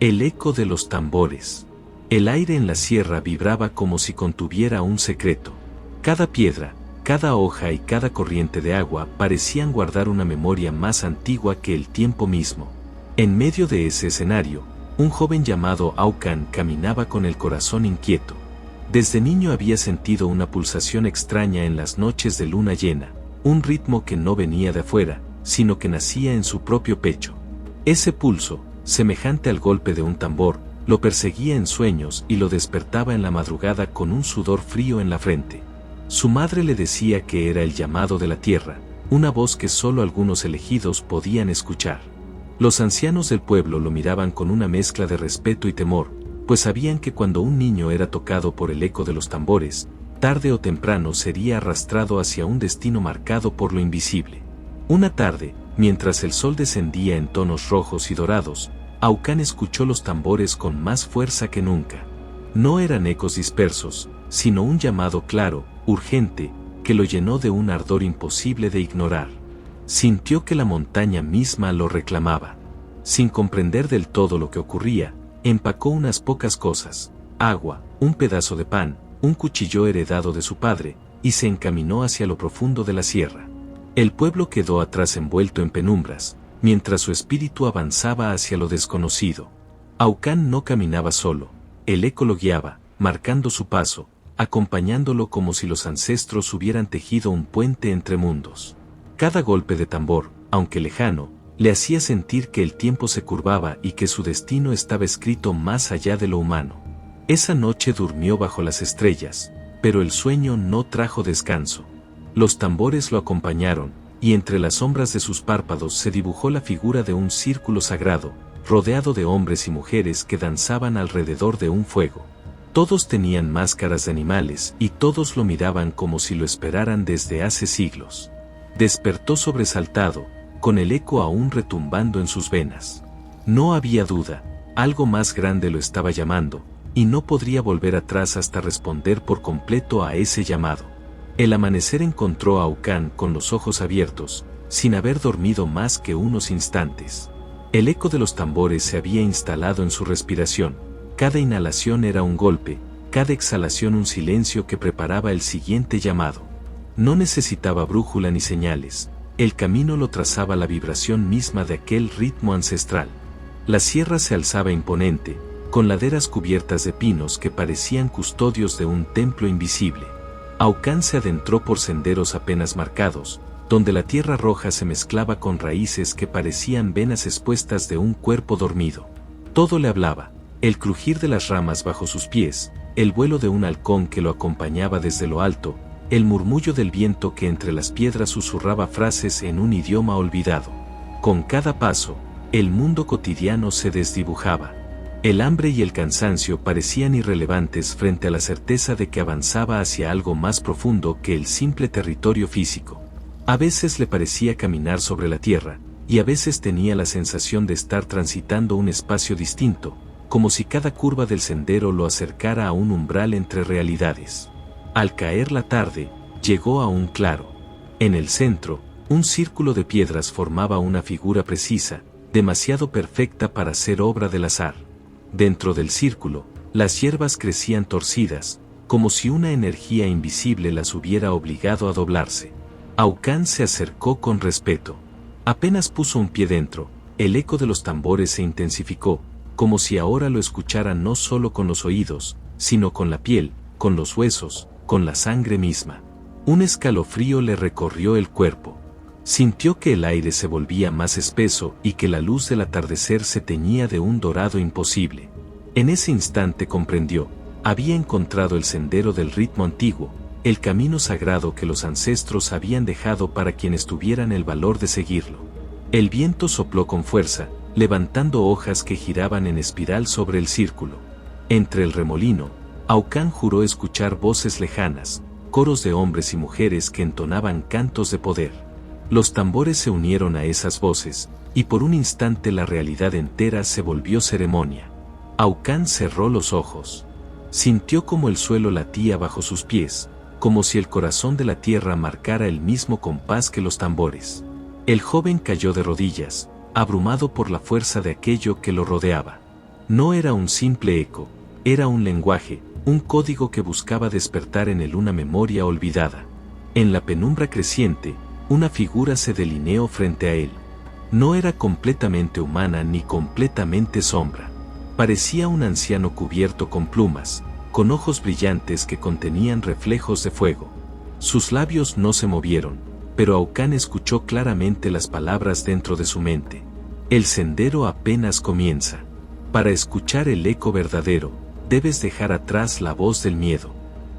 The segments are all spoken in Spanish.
El eco de los tambores. El aire en la sierra vibraba como si contuviera un secreto. Cada piedra, cada hoja y cada corriente de agua parecían guardar una memoria más antigua que el tiempo mismo. En medio de ese escenario, un joven llamado Aucán caminaba con el corazón inquieto. Desde niño había sentido una pulsación extraña en las noches de luna llena, un ritmo que no venía de afuera, sino que nacía en su propio pecho. Ese pulso, semejante al golpe de un tambor, lo perseguía en sueños y lo despertaba en la madrugada con un sudor frío en la frente. Su madre le decía que era el llamado de la tierra, una voz que solo algunos elegidos podían escuchar. Los ancianos del pueblo lo miraban con una mezcla de respeto y temor, pues sabían que cuando un niño era tocado por el eco de los tambores, tarde o temprano sería arrastrado hacia un destino marcado por lo invisible. Una tarde, mientras el sol descendía en tonos rojos y dorados, Aucán escuchó los tambores con más fuerza que nunca. No eran ecos dispersos, sino un llamado claro, urgente, que lo llenó de un ardor imposible de ignorar. Sintió que la montaña misma lo reclamaba. Sin comprender del todo lo que ocurría, empacó unas pocas cosas, agua, un pedazo de pan, un cuchillo heredado de su padre, y se encaminó hacia lo profundo de la sierra. El pueblo quedó atrás envuelto en penumbras, mientras su espíritu avanzaba hacia lo desconocido. Aucán no caminaba solo, el eco lo guiaba, marcando su paso, acompañándolo como si los ancestros hubieran tejido un puente entre mundos. Cada golpe de tambor, aunque lejano, le hacía sentir que el tiempo se curvaba y que su destino estaba escrito más allá de lo humano. Esa noche durmió bajo las estrellas, pero el sueño no trajo descanso. Los tambores lo acompañaron, y entre las sombras de sus párpados se dibujó la figura de un círculo sagrado, rodeado de hombres y mujeres que danzaban alrededor de un fuego. Todos tenían máscaras de animales y todos lo miraban como si lo esperaran desde hace siglos. Despertó sobresaltado, con el eco aún retumbando en sus venas. No había duda, algo más grande lo estaba llamando, y no podría volver atrás hasta responder por completo a ese llamado. El amanecer encontró a Aucán con los ojos abiertos, sin haber dormido más que unos instantes. El eco de los tambores se había instalado en su respiración, cada inhalación era un golpe, cada exhalación un silencio que preparaba el siguiente llamado. No necesitaba brújula ni señales, el camino lo trazaba la vibración misma de aquel ritmo ancestral. La sierra se alzaba imponente, con laderas cubiertas de pinos que parecían custodios de un templo invisible. Aucán se adentró por senderos apenas marcados, donde la tierra roja se mezclaba con raíces que parecían venas expuestas de un cuerpo dormido. Todo le hablaba, el crujir de las ramas bajo sus pies, el vuelo de un halcón que lo acompañaba desde lo alto, el murmullo del viento que entre las piedras susurraba frases en un idioma olvidado. Con cada paso, el mundo cotidiano se desdibujaba. El hambre y el cansancio parecían irrelevantes frente a la certeza de que avanzaba hacia algo más profundo que el simple territorio físico. A veces le parecía caminar sobre la tierra, y a veces tenía la sensación de estar transitando un espacio distinto, como si cada curva del sendero lo acercara a un umbral entre realidades. Al caer la tarde, llegó a un claro. En el centro, un círculo de piedras formaba una figura precisa, demasiado perfecta para ser obra del azar. Dentro del círculo, las hierbas crecían torcidas, como si una energía invisible las hubiera obligado a doblarse. Aucán se acercó con respeto. Apenas puso un pie dentro, el eco de los tambores se intensificó, como si ahora lo escuchara no solo con los oídos, sino con la piel, con los huesos, con la sangre misma. Un escalofrío le recorrió el cuerpo. Sintió que el aire se volvía más espeso y que la luz del atardecer se teñía de un dorado imposible. En ese instante comprendió, había encontrado el sendero del ritmo antiguo, el camino sagrado que los ancestros habían dejado para quienes tuvieran el valor de seguirlo. El viento sopló con fuerza, levantando hojas que giraban en espiral sobre el círculo. Entre el remolino, Aucán juró escuchar voces lejanas, coros de hombres y mujeres que entonaban cantos de poder. Los tambores se unieron a esas voces, y por un instante la realidad entera se volvió ceremonia. Aucán cerró los ojos. Sintió como el suelo latía bajo sus pies, como si el corazón de la tierra marcara el mismo compás que los tambores. El joven cayó de rodillas, abrumado por la fuerza de aquello que lo rodeaba. No era un simple eco, era un lenguaje, un código que buscaba despertar en él una memoria olvidada. En la penumbra creciente, una figura se delineó frente a él. No era completamente humana ni completamente sombra. Parecía un anciano cubierto con plumas, con ojos brillantes que contenían reflejos de fuego. Sus labios no se movieron, pero Aucán escuchó claramente las palabras dentro de su mente. El sendero apenas comienza. Para escuchar el eco verdadero, debes dejar atrás la voz del miedo.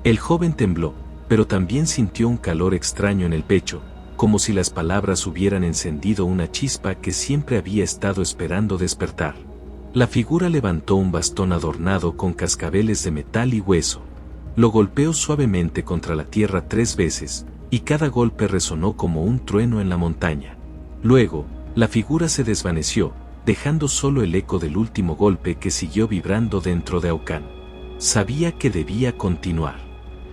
El joven tembló, pero también sintió un calor extraño en el pecho, como si las palabras hubieran encendido una chispa que siempre había estado esperando despertar. La figura levantó un bastón adornado con cascabeles de metal y hueso. Lo golpeó suavemente contra la tierra 3 veces, y cada golpe resonó como un trueno en la montaña. Luego, la figura se desvaneció, dejando solo el eco del último golpe que siguió vibrando dentro de Aucán. Sabía que debía continuar.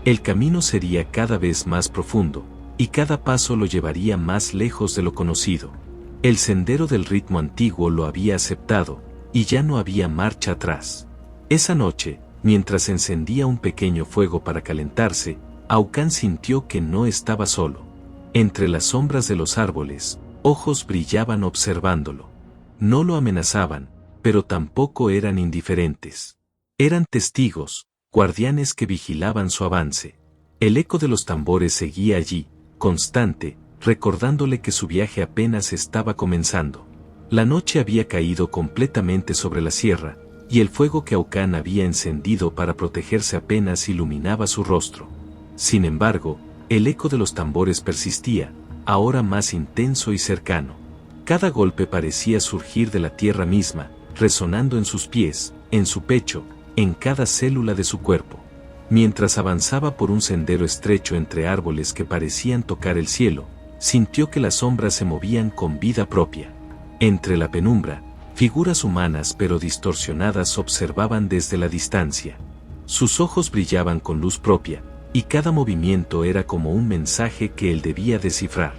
El camino sería cada vez más profundo, y cada paso lo llevaría más lejos de lo conocido. El sendero del ritmo antiguo lo había aceptado, y ya no había marcha atrás. Esa noche, mientras encendía un pequeño fuego para calentarse, Aucán sintió que no estaba solo. Entre las sombras de los árboles, ojos brillaban observándolo. No lo amenazaban, pero tampoco eran indiferentes. Eran testigos, guardianes que vigilaban su avance. El eco de los tambores seguía allí, constante, recordándole que su viaje apenas estaba comenzando. La noche había caído completamente sobre la sierra, y el fuego que Aucán había encendido para protegerse apenas iluminaba su rostro. Sin embargo, el eco de los tambores persistía, ahora más intenso y cercano. Cada golpe parecía surgir de la tierra misma, resonando en sus pies, en su pecho, en cada célula de su cuerpo. Mientras avanzaba por un sendero estrecho entre árboles que parecían tocar el cielo, sintió que las sombras se movían con vida propia. Entre la penumbra, figuras humanas pero distorsionadas observaban desde la distancia. Sus ojos brillaban con luz propia, y cada movimiento era como un mensaje que él debía descifrar.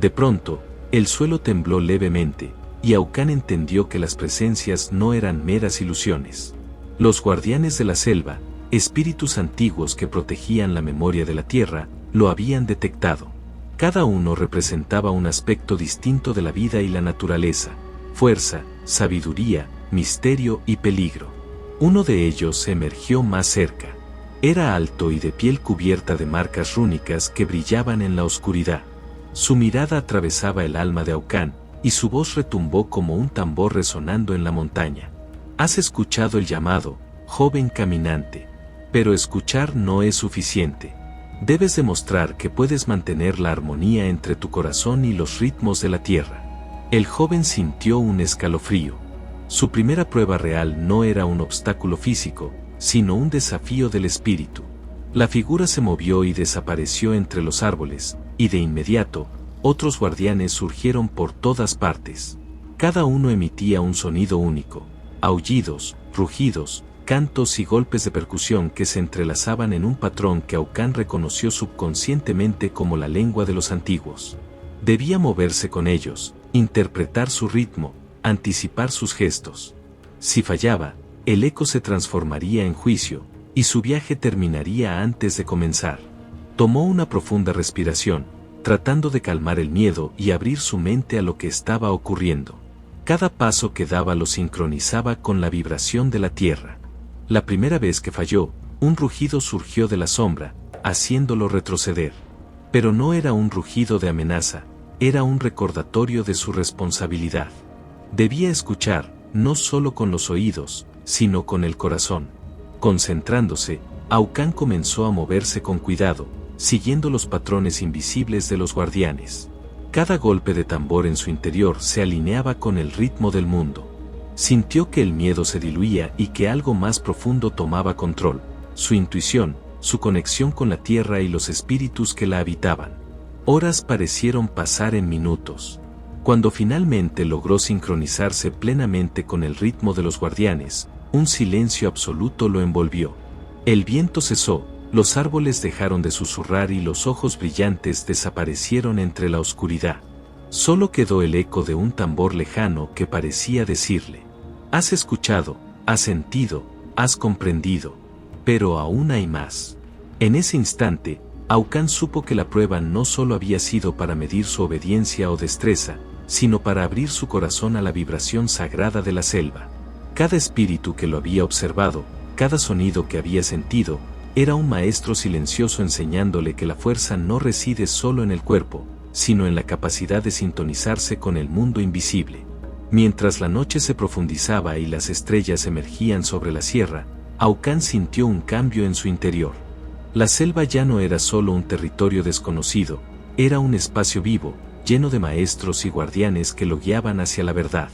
De pronto, el suelo tembló levemente, y Aucán entendió que las presencias no eran meras ilusiones. Los guardianes de la selva, espíritus antiguos que protegían la memoria de la tierra, lo habían detectado. Cada uno representaba un aspecto distinto de la vida y la naturaleza: fuerza, sabiduría, misterio y peligro. Uno de ellos emergió más cerca. Era alto y de piel cubierta de marcas rúnicas que brillaban en la oscuridad. Su mirada atravesaba el alma de Aucán, y su voz retumbó como un tambor resonando en la montaña. Has escuchado el llamado, joven caminante. Pero escuchar no es suficiente. Debes demostrar que puedes mantener la armonía entre tu corazón y los ritmos de la tierra. El joven sintió un escalofrío. Su primera prueba real no era un obstáculo físico, sino un desafío del espíritu. La figura se movió y desapareció entre los árboles, y de inmediato, otros guardianes surgieron por todas partes. Cada uno emitía un sonido único: aullidos, rugidos, cantos y golpes de percusión que se entrelazaban en un patrón que Aucán reconoció subconscientemente como la lengua de los antiguos. Debía moverse con ellos, interpretar su ritmo, anticipar sus gestos. Si fallaba, el eco se transformaría en juicio, y su viaje terminaría antes de comenzar. Tomó una profunda respiración, tratando de calmar el miedo y abrir su mente a lo que estaba ocurriendo. Cada paso que daba lo sincronizaba con la vibración de la tierra. La primera vez que falló, un rugido surgió de la sombra, haciéndolo retroceder. Pero no era un rugido de amenaza, era un recordatorio de su responsabilidad. Debía escuchar, no solo con los oídos, sino con el corazón. Concentrándose, Aucán comenzó a moverse con cuidado, siguiendo los patrones invisibles de los guardianes. Cada golpe de tambor en su interior se alineaba con el ritmo del mundo. Sintió que el miedo se diluía y que algo más profundo tomaba control: su intuición, su conexión con la tierra y los espíritus que la habitaban. Horas parecieron pasar en minutos. Cuando finalmente logró sincronizarse plenamente con el ritmo de los guardianes, un silencio absoluto lo envolvió. El viento cesó, los árboles dejaron de susurrar y los ojos brillantes desaparecieron entre la oscuridad. Solo quedó el eco de un tambor lejano que parecía decirle: has escuchado, has sentido, has comprendido. Pero aún hay más. En ese instante, Aucán supo que la prueba no solo había sido para medir su obediencia o destreza, sino para abrir su corazón a la vibración sagrada de la selva. Cada espíritu que lo había observado, cada sonido que había sentido, era un maestro silencioso enseñándole que la fuerza no reside solo en el cuerpo, sino en la capacidad de sintonizarse con el mundo invisible. Mientras la noche se profundizaba y las estrellas emergían sobre la sierra, Aucán sintió un cambio en su interior. La selva ya no era solo un territorio desconocido, era un espacio vivo, lleno de maestros y guardianes que lo guiaban hacia la verdad.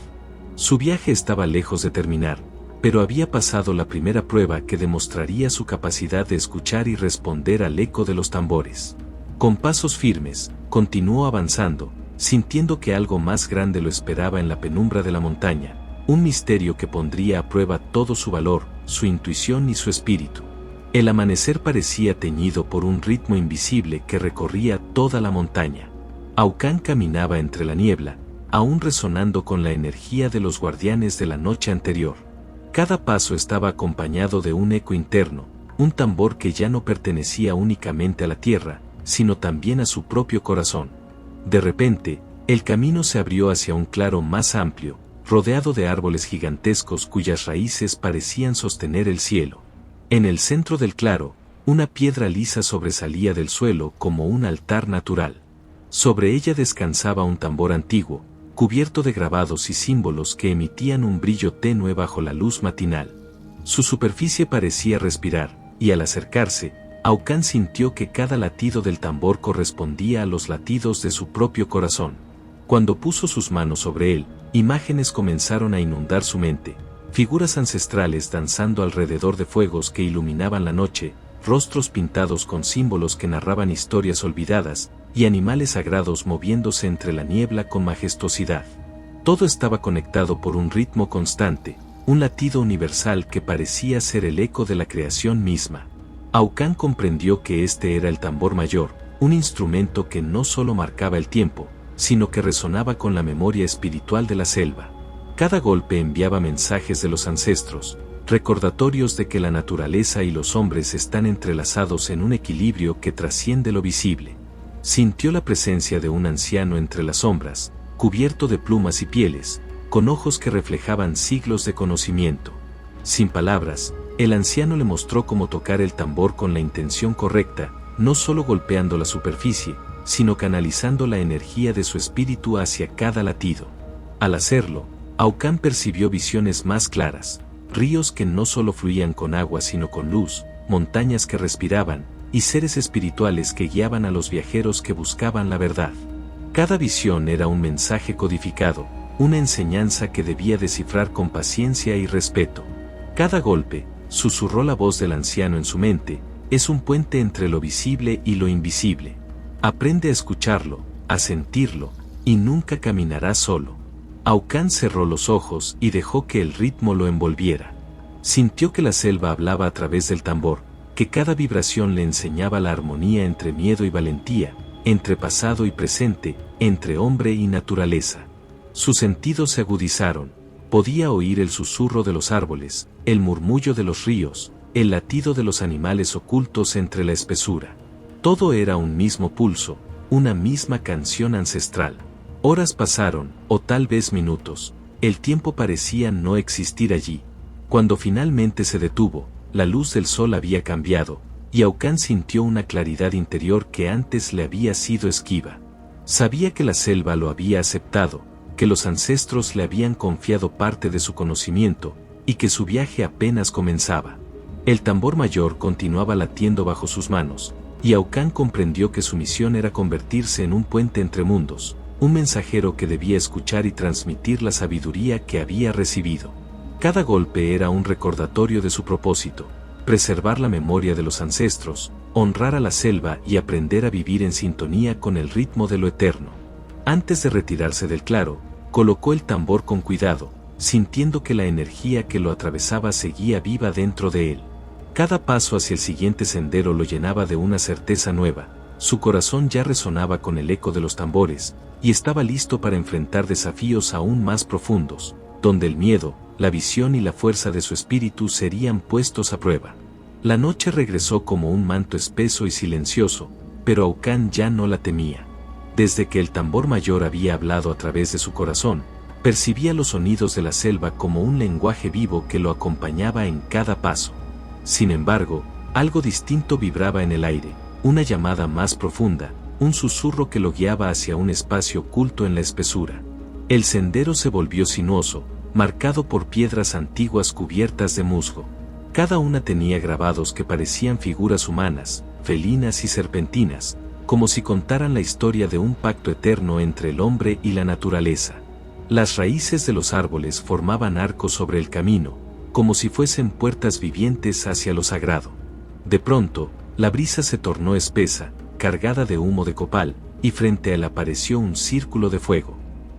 Su viaje estaba lejos de terminar, pero había pasado la primera prueba que demostraría su capacidad de escuchar y responder al eco de los tambores. Con pasos firmes, continuó avanzando, sintiendo que algo más grande lo esperaba en la penumbra de la montaña, un misterio que pondría a prueba todo su valor, su intuición y su espíritu. El amanecer parecía teñido por un ritmo invisible que recorría toda la montaña. Aucán caminaba entre la niebla, aún resonando con la energía de los guardianes de la noche anterior. Cada paso estaba acompañado de un eco interno, un tambor que ya no pertenecía únicamente a la tierra, sino también a su propio corazón. De repente, el camino se abrió hacia un claro más amplio, rodeado de árboles gigantescos cuyas raíces parecían sostener el cielo. En el centro del claro, una piedra lisa sobresalía del suelo como un altar natural. Sobre ella descansaba un tambor antiguo, cubierto de grabados y símbolos que emitían un brillo tenue bajo la luz matinal. Su superficie parecía respirar, y al acercarse, Aucán sintió que cada latido del tambor correspondía a los latidos de su propio corazón. Cuando puso sus manos sobre él, imágenes comenzaron a inundar su mente, figuras ancestrales danzando alrededor de fuegos que iluminaban la noche, rostros pintados con símbolos que narraban historias olvidadas, y animales sagrados moviéndose entre la niebla con majestuosidad. Todo estaba conectado por un ritmo constante, un latido universal que parecía ser el eco de la creación misma. Aucán comprendió que este era el tambor mayor, un instrumento que no solo marcaba el tiempo, sino que resonaba con la memoria espiritual de la selva. Cada golpe enviaba mensajes de los ancestros, recordatorios de que la naturaleza y los hombres están entrelazados en un equilibrio que trasciende lo visible. Sintió la presencia de un anciano entre las sombras, cubierto de plumas y pieles, con ojos que reflejaban siglos de conocimiento. Sin palabras, el anciano le mostró cómo tocar el tambor con la intención correcta, no solo golpeando la superficie, sino canalizando la energía de su espíritu hacia cada latido. Al hacerlo, Aucán percibió visiones más claras, ríos que no solo fluían con agua sino con luz, montañas que respiraban, y seres espirituales que guiaban a los viajeros que buscaban la verdad. Cada visión era un mensaje codificado, una enseñanza que debía descifrar con paciencia y respeto. Cada golpe, susurró la voz del anciano en su mente, es un puente entre lo visible y lo invisible. Aprende a escucharlo, a sentirlo, y nunca caminarás solo. Aucán cerró los ojos y dejó que el ritmo lo envolviera. Sintió que la selva hablaba a través del tambor, que cada vibración le enseñaba la armonía entre miedo y valentía, entre pasado y presente, entre hombre y naturaleza. Sus sentidos se agudizaron, podía oír el susurro de los árboles, el murmullo de los ríos, el latido de los animales ocultos entre la espesura. Todo era un mismo pulso, una misma canción ancestral. Horas pasaron, o tal vez minutos, el tiempo parecía no existir allí. Cuando finalmente se detuvo, la luz del sol había cambiado, y Aucán sintió una claridad interior que antes le había sido esquiva. Sabía que la selva lo había aceptado, que los ancestros le habían confiado parte de su conocimiento, y que su viaje apenas comenzaba. El tambor mayor continuaba latiendo bajo sus manos, y Aucán comprendió que su misión era convertirse en un puente entre mundos, un mensajero que debía escuchar y transmitir la sabiduría que había recibido. Cada golpe era un recordatorio de su propósito, preservar la memoria de los ancestros, honrar a la selva y aprender a vivir en sintonía con el ritmo de lo eterno. Antes de retirarse del claro, colocó el tambor con cuidado, sintiendo que la energía que lo atravesaba seguía viva dentro de él. Cada paso hacia el siguiente sendero lo llenaba de una certeza nueva, su corazón ya resonaba con el eco de los tambores, y estaba listo para enfrentar desafíos aún más profundos, donde el miedo, la visión y la fuerza de su espíritu serían puestos a prueba. La noche regresó como un manto espeso y silencioso, pero Aucán ya no la temía. Desde que el tambor mayor había hablado a través de su corazón, percibía los sonidos de la selva como un lenguaje vivo que lo acompañaba en cada paso. Sin embargo, algo distinto vibraba en el aire, una llamada más profunda, un susurro que lo guiaba hacia un espacio oculto en la espesura. El sendero se volvió sinuoso, marcado por piedras antiguas cubiertas de musgo. Cada una tenía grabados que parecían figuras humanas, felinas y serpentinas, como si contaran la historia de un pacto eterno entre el hombre y la naturaleza. Las raíces de los árboles formaban arcos sobre el camino, como si fuesen puertas vivientes hacia lo sagrado. De pronto, la brisa se tornó espesa, cargada de humo de copal, y frente a él apareció un círculo de fuego.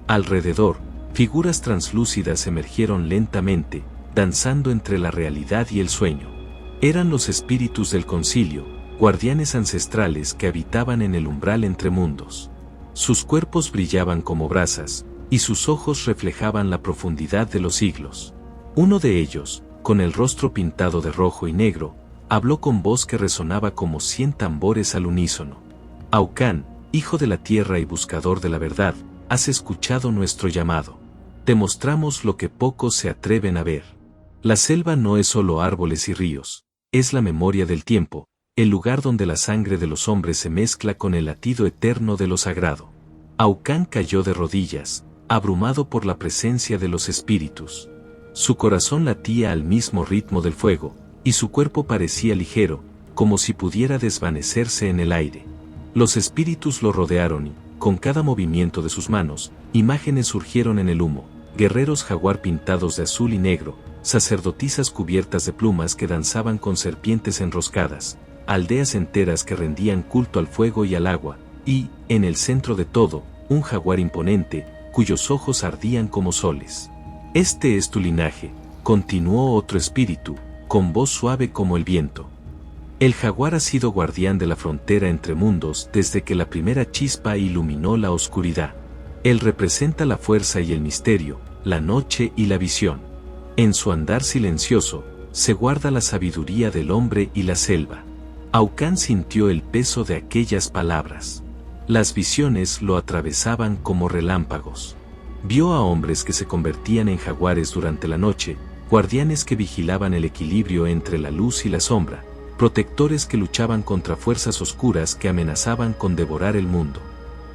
Alrededor, figuras translúcidas emergieron lentamente, danzando entre la realidad y el sueño. Eran los espíritus del concilio, guardianes ancestrales que habitaban en el umbral entre mundos. Sus cuerpos brillaban como brasas, y sus ojos reflejaban la profundidad de los siglos. Uno de ellos, con el rostro pintado de rojo y negro, habló con voz que resonaba como 100 tambores al unísono. Aucán, hijo de la tierra y buscador de la verdad, has escuchado nuestro llamado. Te mostramos lo que pocos se atreven a ver. La selva no es solo árboles y ríos, es la memoria del tiempo, el lugar donde la sangre de los hombres se mezcla con el latido eterno de lo sagrado. Aucán cayó de rodillas, abrumado por la presencia de los espíritus. Su corazón latía al mismo ritmo del fuego, y su cuerpo parecía ligero, como si pudiera desvanecerse en el aire. Los espíritus lo rodearon y, con cada movimiento de sus manos, imágenes surgieron en el humo, guerreros jaguar pintados de azul y negro, sacerdotisas cubiertas de plumas que danzaban con serpientes enroscadas, aldeas enteras que rendían culto al fuego y al agua, y, en el centro de todo, un jaguar imponente, cuyos ojos ardían como soles. Este es tu linaje, continuó otro espíritu, con voz suave como el viento. El jaguar ha sido guardián de la frontera entre mundos desde que la primera chispa iluminó la oscuridad. Él representa la fuerza y el misterio, la noche y la visión. En su andar silencioso, se guarda la sabiduría del hombre y la selva. Aucán sintió el peso de aquellas palabras. Las visiones lo atravesaban como relámpagos. Vio a hombres que se convertían en jaguares durante la noche, guardianes que vigilaban el equilibrio entre la luz y la sombra, protectores que luchaban contra fuerzas oscuras que amenazaban con devorar el mundo.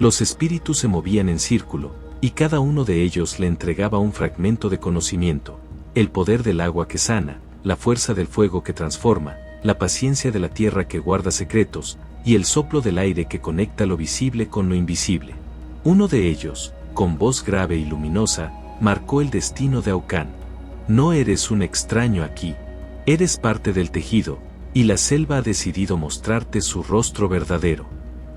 Los espíritus se movían en círculo, y cada uno de ellos le entregaba un fragmento de conocimiento: el poder del agua que sana, la fuerza del fuego que transforma, la paciencia de la tierra que guarda secretos, y el soplo del aire que conecta lo visible con lo invisible. Uno de ellos, con voz grave y luminosa, marcó el destino de Aucán. No eres un extraño aquí, eres parte del tejido, y la selva ha decidido mostrarte su rostro verdadero.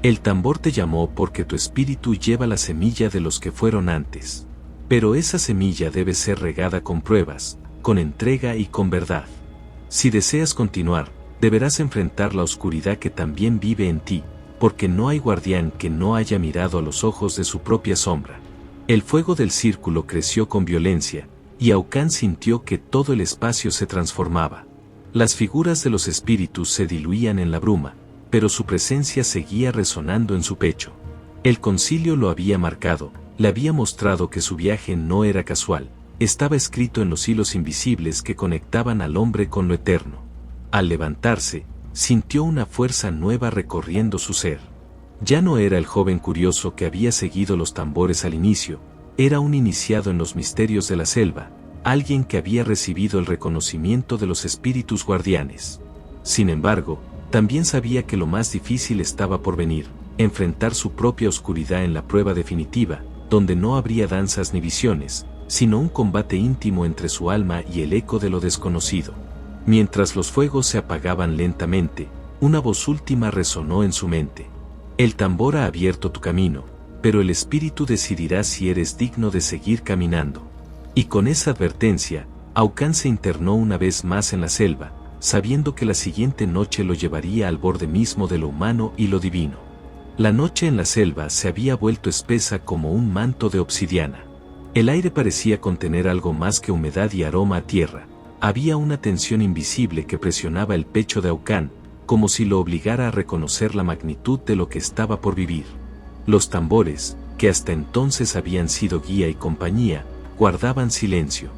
El tambor te llamó porque tu espíritu lleva la semilla de los que fueron antes. Pero esa semilla debe ser regada con pruebas, con entrega y con verdad. Si deseas continuar, deberás enfrentar la oscuridad que también vive en ti, porque no hay guardián que no haya mirado a los ojos de su propia sombra. El fuego del círculo creció con violencia, y Aucán sintió que todo el espacio se transformaba. Las figuras de los espíritus se diluían en la bruma, pero su presencia seguía resonando en su pecho. El concilio lo había marcado, le había mostrado que su viaje no era casual, estaba escrito en los hilos invisibles que conectaban al hombre con lo eterno. Al levantarse, sintió una fuerza nueva recorriendo su ser. Ya no era el joven curioso que había seguido los tambores al inicio, era un iniciado en los misterios de la selva, alguien que había recibido el reconocimiento de los espíritus guardianes. Sin embargo, también sabía que lo más difícil estaba por venir: enfrentar su propia oscuridad en la prueba definitiva, donde no habría danzas ni visiones, sino un combate íntimo entre su alma y el eco de lo desconocido. Mientras los fuegos se apagaban lentamente, una voz última resonó en su mente: el tambor ha abierto tu camino, pero el espíritu decidirá si eres digno de seguir caminando. Y con esa advertencia, Aucán se internó una vez más en la selva, sabiendo que la siguiente noche lo llevaría al borde mismo de lo humano y lo divino. La noche en la selva se había vuelto espesa como un manto de obsidiana. El aire parecía contener algo más que humedad y aroma a tierra. Había una tensión invisible que presionaba el pecho de Aucán, como si lo obligara a reconocer la magnitud de lo que estaba por vivir. Los tambores, que hasta entonces habían sido guía y compañía, guardaban silencio.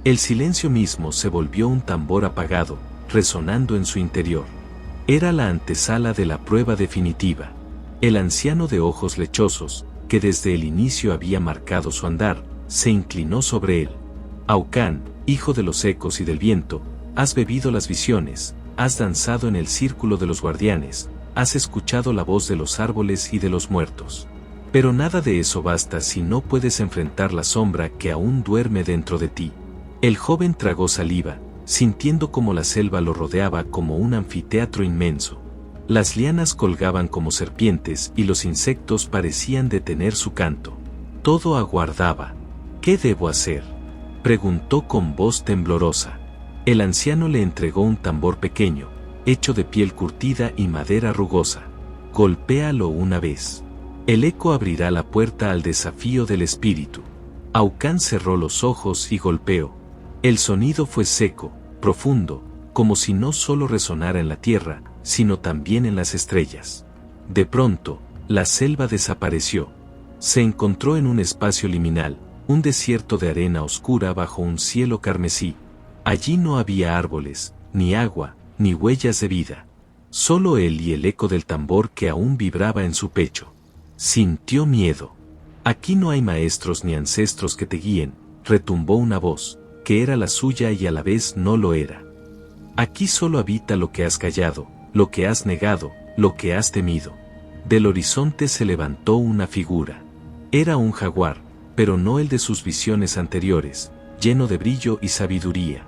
El silencio mismo se volvió un tambor apagado, resonando en su interior. Era la antesala de la prueba definitiva. El anciano de ojos lechosos, que desde el inicio había marcado su andar, se inclinó sobre él. Aucán, hijo de los ecos y del viento, has bebido las visiones, has danzado en el círculo de los guardianes, has escuchado la voz de los árboles y de los muertos. Pero nada de eso basta si no puedes enfrentar la sombra que aún duerme dentro de ti. El joven tragó saliva, sintiendo como la selva lo rodeaba como un anfiteatro inmenso. Las lianas colgaban como serpientes y los insectos parecían detener su canto. Todo aguardaba. ¿Qué debo hacer?, preguntó con voz temblorosa. El anciano le entregó un tambor pequeño, hecho de piel curtida y madera rugosa. Golpéalo una vez. El eco abrirá la puerta al desafío del espíritu. Aucán cerró los ojos y golpeó. El sonido fue seco, profundo, como si no solo resonara en la tierra, sino también en las estrellas. De pronto, la selva desapareció. Se encontró en un espacio liminal, un desierto de arena oscura bajo un cielo carmesí. Allí no había árboles, ni agua, ni huellas de vida. Solo él y el eco del tambor que aún vibraba en su pecho. Sintió miedo. Aquí no hay maestros ni ancestros que te guíen, retumbó una voz, que era la suya y a la vez no lo era. Aquí solo habita lo que has callado, lo que has negado, lo que has temido. Del horizonte se levantó una figura. Era un jaguar, pero no el de sus visiones anteriores, lleno de brillo y sabiduría.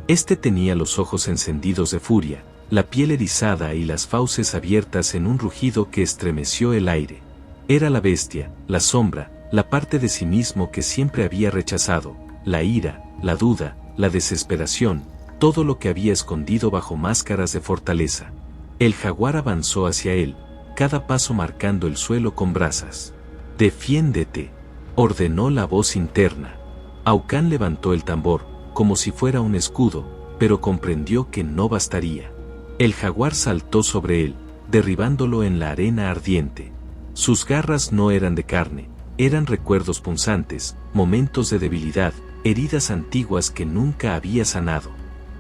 Este tenía los ojos encendidos de furia, la piel erizada y las fauces abiertas en un rugido que estremeció el aire. Era la bestia, la sombra, la parte de sí mismo que siempre había rechazado, la ira, la duda, la desesperación, todo lo que había escondido bajo máscaras de fortaleza. El jaguar avanzó hacia él, cada paso marcando el suelo con brasas. «Defiéndete», ordenó la voz interna. Aucán levantó el tambor, como si fuera un escudo, pero comprendió que no bastaría. El jaguar saltó sobre él, derribándolo en la arena ardiente. Sus garras no eran de carne, eran recuerdos punzantes, momentos de debilidad, heridas antiguas que nunca había sanado.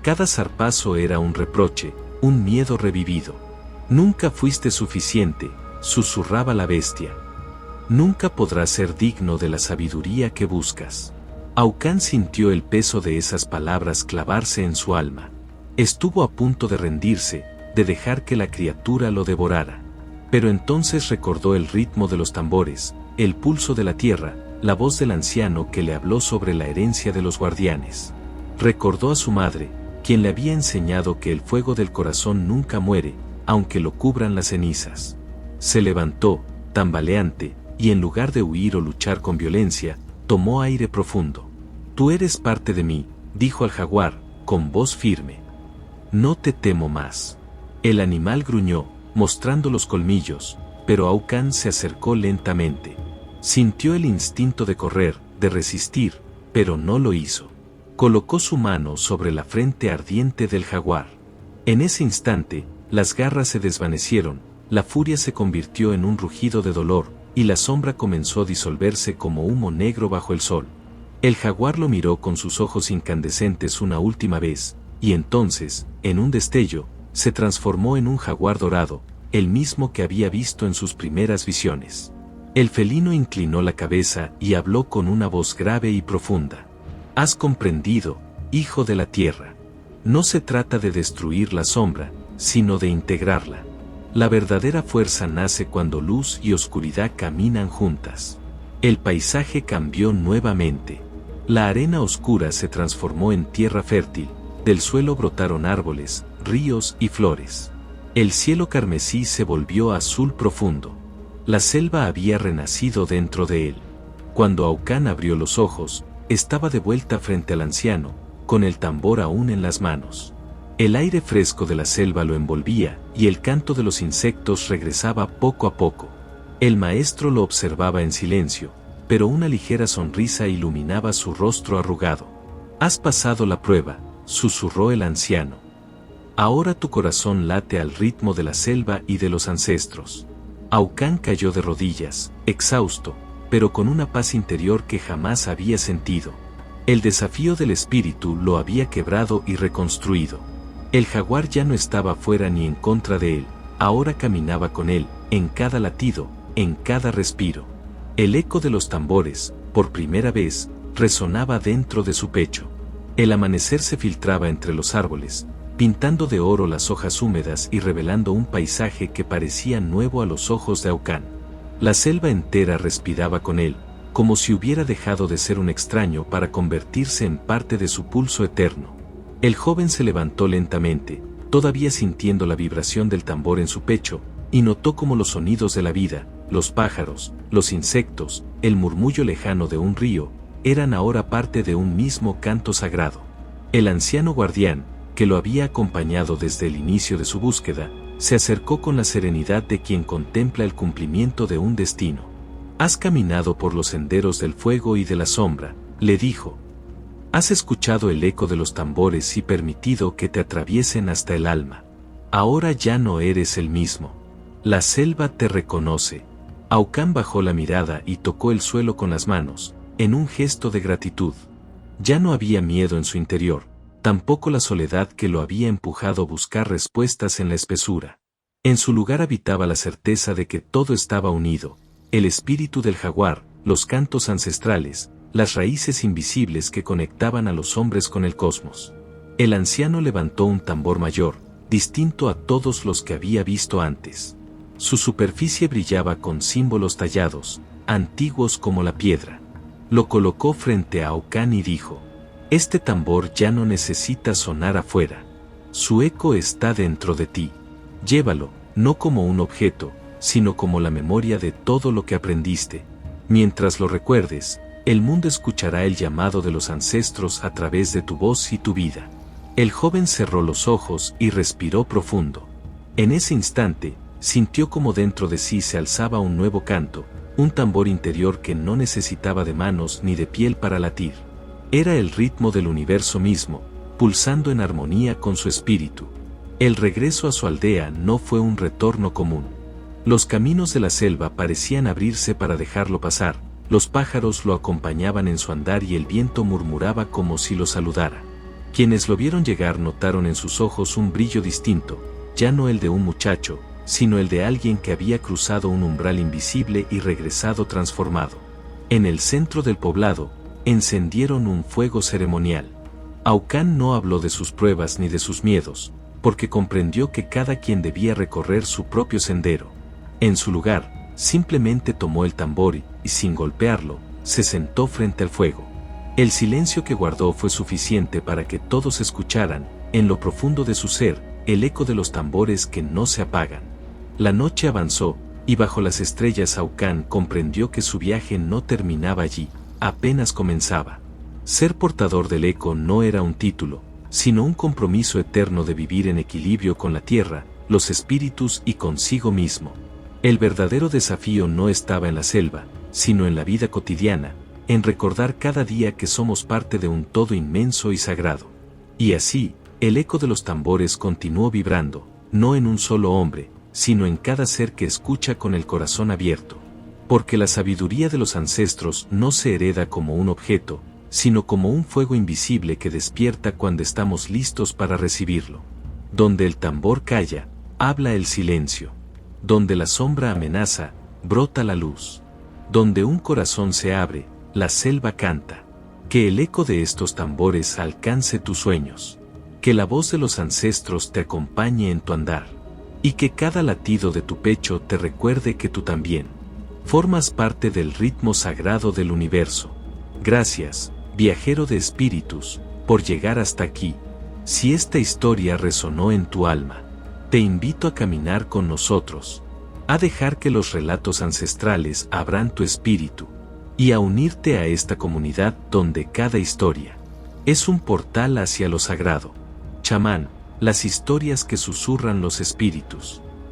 Cada zarpazo era un reproche, un miedo revivido. «Nunca fuiste suficiente», susurraba la bestia. «Nunca podrás ser digno de la sabiduría que buscas». Aucán sintió el peso de esas palabras clavarse en su alma. Estuvo a punto de rendirse, de dejar que la criatura lo devorara. Pero entonces recordó el ritmo de los tambores, el pulso de la tierra, la voz del anciano que le habló sobre la herencia de los guardianes. Recordó a su madre, quien le había enseñado que el fuego del corazón nunca muere, aunque lo cubran las cenizas. Se levantó, tambaleante, y en lugar de huir o luchar con violencia, tomó aire profundo. «Tú eres parte de mí», dijo al jaguar, con voz firme. «No te temo más». El animal gruñó, mostrando los colmillos, pero Aucán se acercó lentamente. Sintió el instinto de correr, de resistir, pero no lo hizo. Colocó su mano sobre la frente ardiente del jaguar. En ese instante, las garras se desvanecieron, la furia se convirtió en un rugido de dolor, y la sombra comenzó a disolverse como humo negro bajo el sol. El jaguar lo miró con sus ojos incandescentes una última vez, y entonces, en un destello, se transformó en un jaguar dorado, el mismo que había visto en sus primeras visiones. El felino inclinó la cabeza y habló con una voz grave y profunda. «Has comprendido, hijo de la tierra. No se trata de destruir la sombra, sino de integrarla. La verdadera fuerza nace cuando luz y oscuridad caminan juntas». El paisaje cambió nuevamente. La arena oscura se transformó en tierra fértil, del suelo brotaron árboles, ríos y flores. El cielo carmesí se volvió azul profundo. La selva había renacido dentro de él. Cuando Aucán abrió los ojos, estaba de vuelta frente al anciano, con el tambor aún en las manos. El aire fresco de la selva lo envolvía, y el canto de los insectos regresaba poco a poco. El maestro lo observaba en silencio, pero una ligera sonrisa iluminaba su rostro arrugado. «Has pasado la prueba», susurró el anciano. «Ahora tu corazón late al ritmo de la selva y de los ancestros». Aucán cayó de rodillas, exhausto, pero con una paz interior que jamás había sentido. El desafío del espíritu lo había quebrado y reconstruido. El jaguar ya no estaba fuera ni en contra de él, ahora caminaba con él, en cada latido, en cada respiro. El eco de los tambores, por primera vez, resonaba dentro de su pecho. El amanecer se filtraba entre los árboles, pintando de oro las hojas húmedas y revelando un paisaje que parecía nuevo a los ojos de Aucán. La selva entera respiraba con él, como si hubiera dejado de ser un extraño para convertirse en parte de su pulso eterno. El joven se levantó lentamente, todavía sintiendo la vibración del tambor en su pecho, y notó cómo los sonidos de la vida, los pájaros, los insectos, el murmullo lejano de un río, eran ahora parte de un mismo canto sagrado. El anciano guardián, que lo había acompañado desde el inicio de su búsqueda, se acercó con la serenidad de quien contempla el cumplimiento de un destino. «Has caminado por los senderos del fuego y de la sombra», le dijo. «Has escuchado el eco de los tambores y permitido que te atraviesen hasta el alma. Ahora ya no eres el mismo. La selva te reconoce». Aucán bajó la mirada y tocó el suelo con las manos, en un gesto de gratitud. Ya no había miedo en su interior, tampoco la soledad que lo había empujado a buscar respuestas en la espesura. En su lugar habitaba la certeza de que todo estaba unido, el espíritu del jaguar, los cantos ancestrales, las raíces invisibles que conectaban a los hombres con el cosmos. El anciano levantó un tambor mayor, distinto a todos los que había visto antes. Su superficie brillaba con símbolos tallados, antiguos como la piedra. Lo colocó frente a Aucán y dijo: «Este tambor ya no necesita sonar afuera. Su eco está dentro de ti. Llévalo, no como un objeto, sino como la memoria de todo lo que aprendiste. Mientras lo recuerdes, el mundo escuchará el llamado de los ancestros a través de tu voz y tu vida». El joven cerró los ojos y respiró profundo. En ese instante, sintió como dentro de sí se alzaba un nuevo canto, un tambor interior que no necesitaba de manos ni de piel para latir. Era el ritmo del universo mismo, pulsando en armonía con su espíritu. El regreso a su aldea no fue un retorno común. Los caminos de la selva parecían abrirse para dejarlo pasar, los pájaros lo acompañaban en su andar y el viento murmuraba como si lo saludara. Quienes lo vieron llegar notaron en sus ojos un brillo distinto, ya no el de un muchacho, sino el de alguien que había cruzado un umbral invisible y regresado transformado. En el centro del poblado, encendieron un fuego ceremonial. Aucán no habló de sus pruebas ni de sus miedos, porque comprendió que cada quien debía recorrer su propio sendero. En su lugar, simplemente tomó el tambor y, sin golpearlo, se sentó frente al fuego. El silencio que guardó fue suficiente para que todos escucharan, en lo profundo de su ser, el eco de los tambores que no se apagan. La noche avanzó, y bajo las estrellas Aucán comprendió que su viaje no terminaba allí, apenas comenzaba. Ser portador del eco no era un título, sino un compromiso eterno de vivir en equilibrio con la tierra, los espíritus y consigo mismo. El verdadero desafío no estaba en la selva, sino en la vida cotidiana, en recordar cada día que somos parte de un todo inmenso y sagrado. Y así, el eco de los tambores continuó vibrando, no en un solo hombre, sino en cada ser que escucha con el corazón abierto. Porque la sabiduría de los ancestros no se hereda como un objeto, sino como un fuego invisible que despierta cuando estamos listos para recibirlo. Donde el tambor calla, habla el silencio. Donde la sombra amenaza, brota la luz. Donde un corazón se abre, la selva canta. Que el eco de estos tambores alcance tus sueños. Que la voz de los ancestros te acompañe en tu andar. Y que cada latido de tu pecho te recuerde que tú también formas parte del ritmo sagrado del universo. Gracias, viajero de espíritus, por llegar hasta aquí. Si esta historia resonó en tu alma, te invito a caminar con nosotros, a dejar que los relatos ancestrales abran tu espíritu, y a unirte a esta comunidad donde cada historia es un portal hacia lo sagrado. Chamán, las historias que susurran los espíritus.